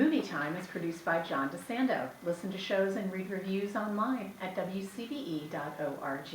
Movie Time is produced by John DeSando. Listen to shows and read reviews online at WCBE.org.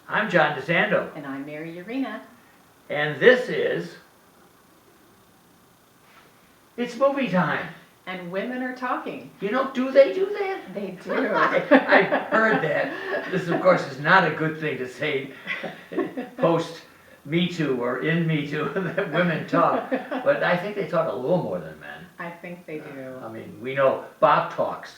I'm John DeSando, And I'm Mary Yerina. and this is It's Movie Time. And women are talking. You know, do they do that? They do. I heard that. This, of course, is not a good thing to say post Me Too or in Me Too that women talk. But I think they talk a little more than men. I think they do. I mean, we know Bob talks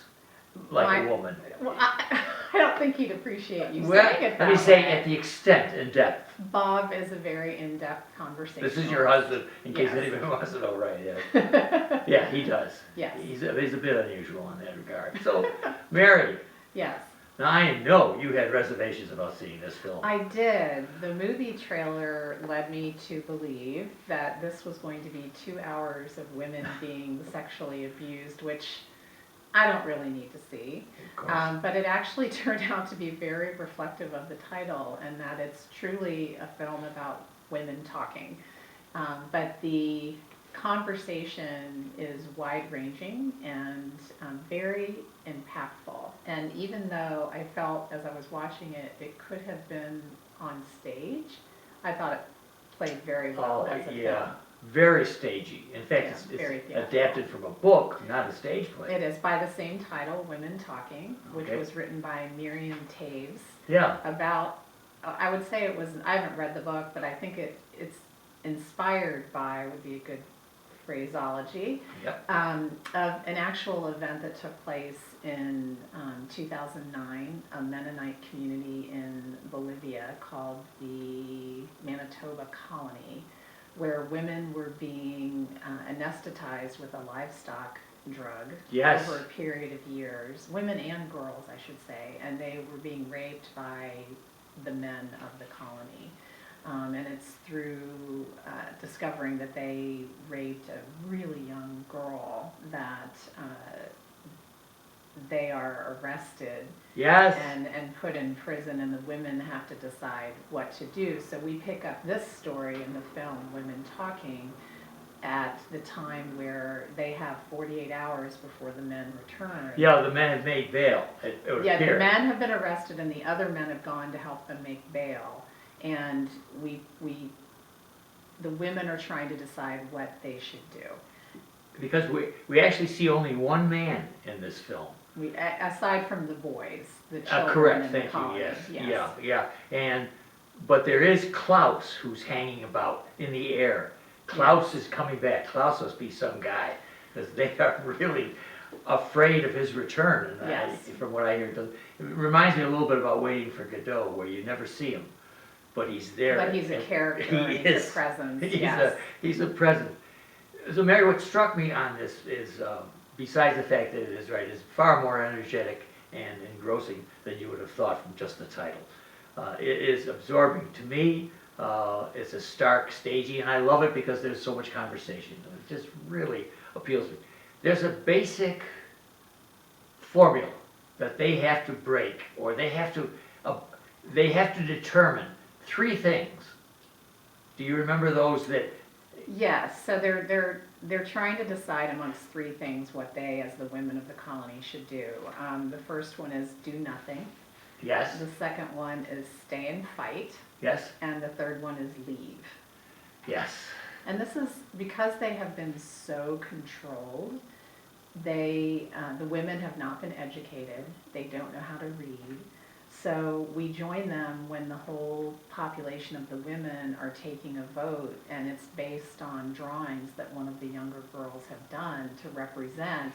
like a woman. Well, I don't think he'd appreciate you Well, saying it that let me say way. at the extent, in depth. Bob is a very in-depth conversation. This is your husband, in case Yes. anybody wants to know, right? Yeah, yeah, he does. Yes. He's a bit unusual in that regard. So, Mary, Yes. now I know you had reservations about seeing this film. I did. The movie trailer led me to believe that this was going to be 2 hours of women being sexually abused, which I don't really need to see. Of course. But it actually turned out to be very reflective of the title, and that it's truly a film about women talking. But the conversation is wide-ranging and very impactful. And even though I felt as I was watching it, it could have been on stage, I thought it played very well as a yeah, film. very stagey. In fact, Yeah, very it's theatrical. adapted from a book, not a stage play. It is by the same title, Women Talking, which Okay. was written by Miriam Taves. Yeah, About, I would say it was, I haven't read the book, but I think it's inspired by, would be a good phraseology, yep. of an actual event that took place in 2009, a Mennonite community in Bolivia called the Manitoba Colony, where women were being anesthetized with a livestock drug Yes. over a period of years, women and girls, I should say, and they were being raped by the men of the colony. And it's through discovering that they raped a really young girl that they are arrested Yes. and put in prison, and the women have to decide what to do. So we pick up this story in the film, Women Talking, at the time where they have 48 hours before the men return. Yeah, the men have made bail. It would Yeah, appear. the men have been arrested and the other men have gone to help them make bail. And the women are trying to decide what they should do. Because we actually see only one man in this film. Aside from the boys, the children Correct, in the thank you, colony. yes. Yeah. But there is Klaus who's hanging about in the air. Klaus is coming back. Klaus must be some guy, because they are really afraid of his return. And Yes. from what I hear, it reminds me a little bit about Waiting for Godot, where you never see him, but he's there. But he's a character, he's a presence, yes. He's a presence. So Mary, what struck me on this is, besides the fact that it is right, is far more energetic and engrossing than you would have thought from just the title. It is absorbing to me. It's a stark, stagey, and I love it because there's so much conversation. It just really appeals to me. There's a basic formula that they have to break, or they have to determine three things. Do you remember those that? Yes, so they're trying to decide amongst three things what they, as the women of the colony, should do. The first one is do nothing. Yes. The second one is stay and fight. Yes. And the third one is leave. Yes. And this is because they have been so controlled. The women have not been educated. They don't know how to read. So we join them when the whole population of the women are taking a vote, and it's based on drawings that one of the younger girls have done to represent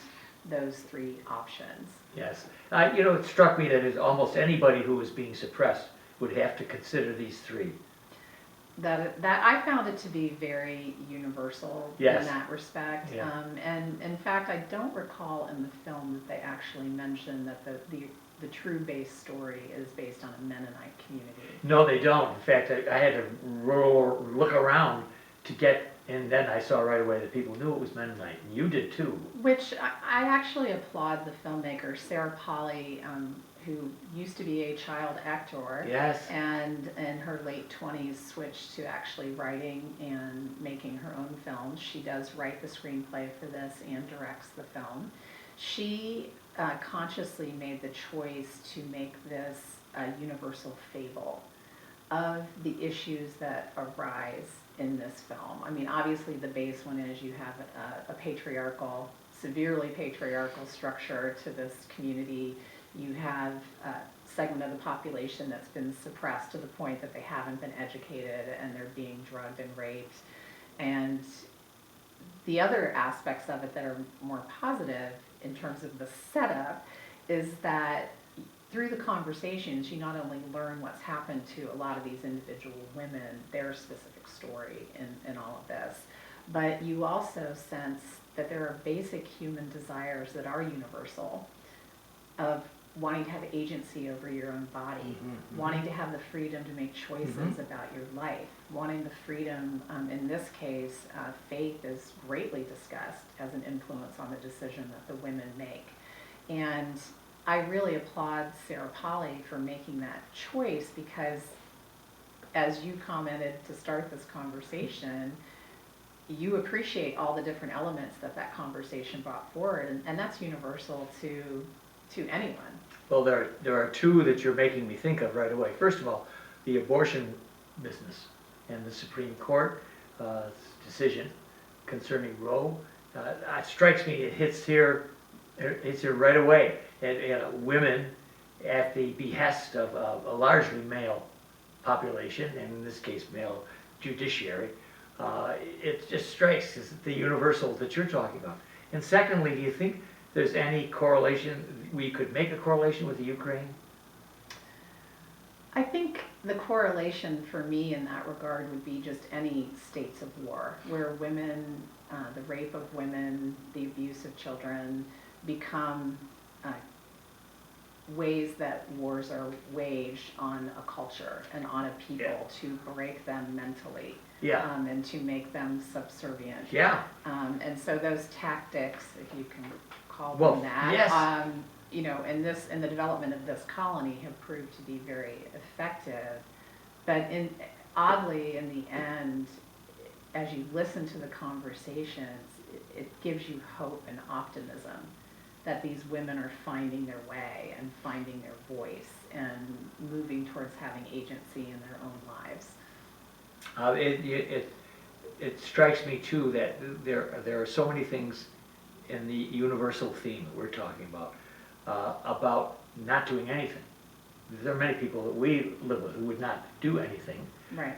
those three options. Yes. It struck me that almost anybody who was being suppressed would have to consider these three. That I found it to be very universal Yes. in that respect. Yeah. And in fact, I don't recall in the film that they actually mention that the true base story is based on a Mennonite community. No, they don't. In fact, I had to look around to get, and then I saw right away that people knew it was Mennonite, and you did too. Which I actually applaud the filmmaker, Sarah Polley, who used to be a child actor. Yes. And in her late 20s switched to actually writing and making her own films. She does write the screenplay for this and directs the film. She consciously made the choice to make this a universal fable of the issues that arise in this film. I mean, obviously the base one is you have a patriarchal, severely patriarchal structure to this community. You have a segment of the population that's been suppressed to the point that they haven't been educated and they're being drugged and raped. And the other aspects of it that are more positive in terms of the setup is that through the conversations, you not only learn what's happened to a lot of these individual women, their specific story in all of this, but you also sense that there are basic human desires that are universal of wanting to have agency over your own body, wanting to have the freedom to make choices about your life, wanting the freedom, in this case, faith is greatly discussed as an influence on the decision that the women make. And I really applaud Sarah Polley for making that choice because, as you commented to start this conversation, you appreciate all the different elements that that conversation brought forward, and that's universal to anyone. Well, there are two that you're making me think of right away. First of all, the abortion business and the Supreme Court decision concerning Roe. It strikes me, it hits here right away. And women, at the behest of a largely male population, and in this case male judiciary, it just strikes as the universal that you're talking about. And secondly, do you think there's any correlation, we could make a correlation with the Ukraine? I think the correlation for me in that regard would be just any states of war where women, the rape of women, the abuse of children become ways that wars are waged on a culture and on a people to break them mentally. And to make them subservient. And so those tactics, if you can call them that, you know, in the development of this colony have proved to be very effective. But oddly, in the end, as you listen to the conversations, it gives you hope and optimism that these women are finding their way and finding their voice and moving towards having agency in their own lives. It strikes me too that there are so many things in the universal theme that we're talking about not doing anything. There are many people that we live with who would not do anything. Right.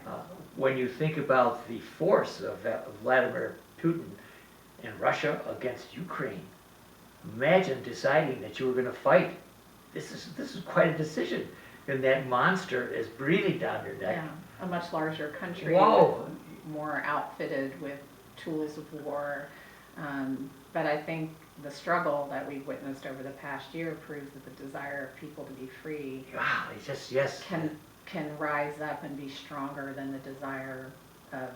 When you think about the force of Vladimir Putin and Russia against Ukraine, imagine deciding that you were going to fight. This is quite a decision, and that monster is breathing down your neck. Yeah, a much larger country, more outfitted with tools of war. But I think the struggle that we've witnessed over the past year proves that the desire of people to be free can rise up and be stronger than the desire of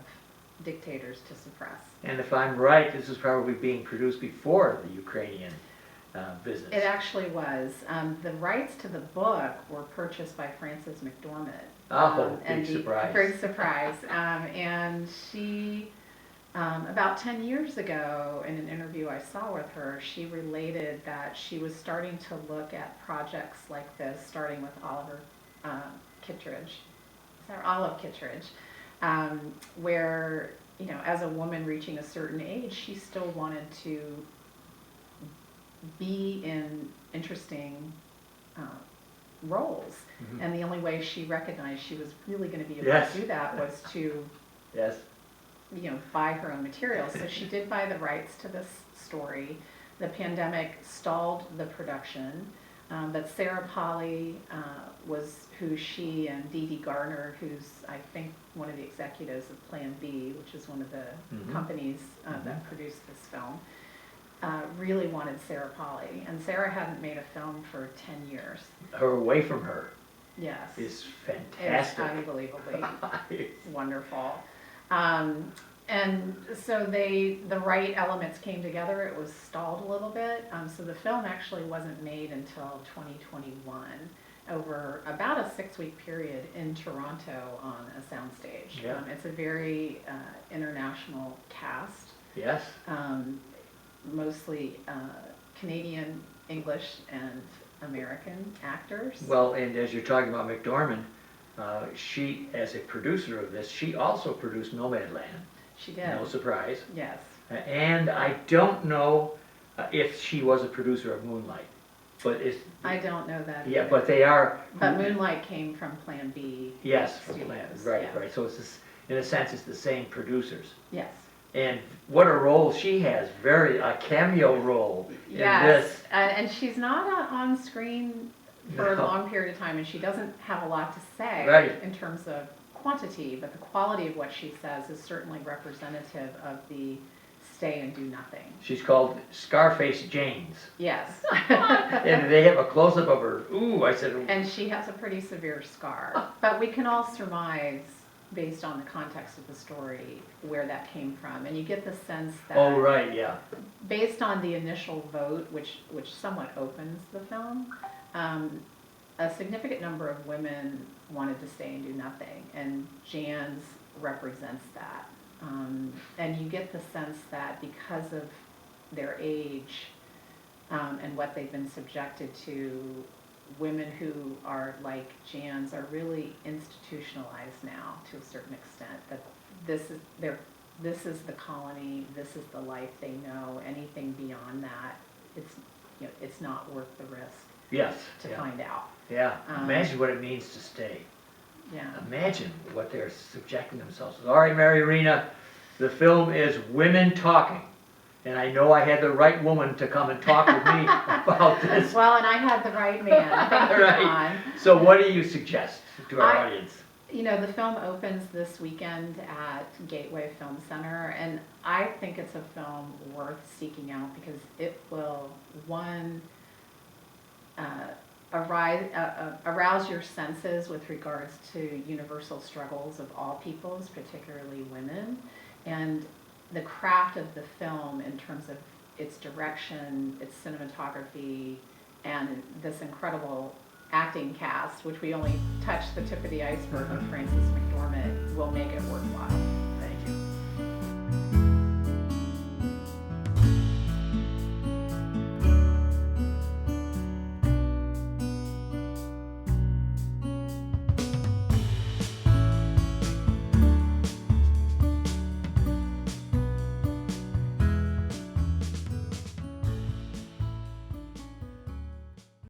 dictators to suppress. And if I'm right, this is probably being produced before the Ukrainian business. It actually was. The rights to the book were purchased by Frances McDormand. Big surprise. Big surprise. And she, about 10 years ago, in an interview I saw with her, she related that she was starting to look at projects like this, starting with Olive Kittredge, where, you know, as a woman reaching a certain age, she still wanted to be in interesting roles. And the only way she recognized she was really going to be able to do that was to buy her own materials. So she did buy the rights to this story. The pandemic stalled the production, but Sarah Polley was who she and Dee Dee Gardner, who's I think one of the executives of Plan B, which is one of the companies that produced this film, really wanted Sarah Polley. And Sarah hadn't made a film for 10 years. Her Away From Her is fantastic. It's unbelievably wonderful. And so the right elements came together. It was stalled a little bit. So the film actually wasn't made until 2021, over about a 6-week period in Toronto on a soundstage. Yeah. It's a very international cast, Yes? mostly Canadian, English, and American actors. Well, and as you're talking about McDormand, she, as a producer of this, she also produced Nomadland. She did. No surprise. Yes. And I don't know if she was a producer of Moonlight, but it's. I don't know that Yeah, either. but they are. But Moonlight came from Plan B. Yes, from Studios, Plan, right, yeah. right. So it's this, in a sense, it's the same producers. Yes. And what a role she has, a cameo role in Yes, this. and she's not on screen for a No. long period of time, and she doesn't have a lot to say Right. in terms of quantity, but the quality of what she says is certainly representative of the stay and do nothing. She's called Scarface Janes. Yes. And they have a close-up of her. Ooh, I said. And she has a pretty severe scar, but we can all surmise, based on the context of the story, where that came from. And you get the sense that, Oh, right, yeah. based on the initial vote, which somewhat opens the film, a significant number of women wanted to stay and do nothing, and Jan's represents that. And you get the sense that because of their age and what they've been subjected to, women who are like Jan's are really institutionalized now to a certain extent. That this is the colony, this is the life they know. Anything beyond that, it's not worth the risk Yes. to Yeah. find out. Yeah. Imagine what it means to stay. Yeah. Imagine what they're subjecting themselves to. All right, Yerina, the film is Women Talking. And I know I had the right woman to come and talk with me about this. Well, and I had the right man. Thank you, Right. Ron. So what do you suggest to our audience? You know, the film opens this weekend at Gateway Film Center, and I think it's a film worth seeking out because it will, one, arouse your senses with regards to universal struggles of all peoples, particularly women, and the craft of the film in terms of its direction, its cinematography, and this incredible acting cast, which we only touched the tip of the iceberg of Frances McDormand, will make it worthwhile.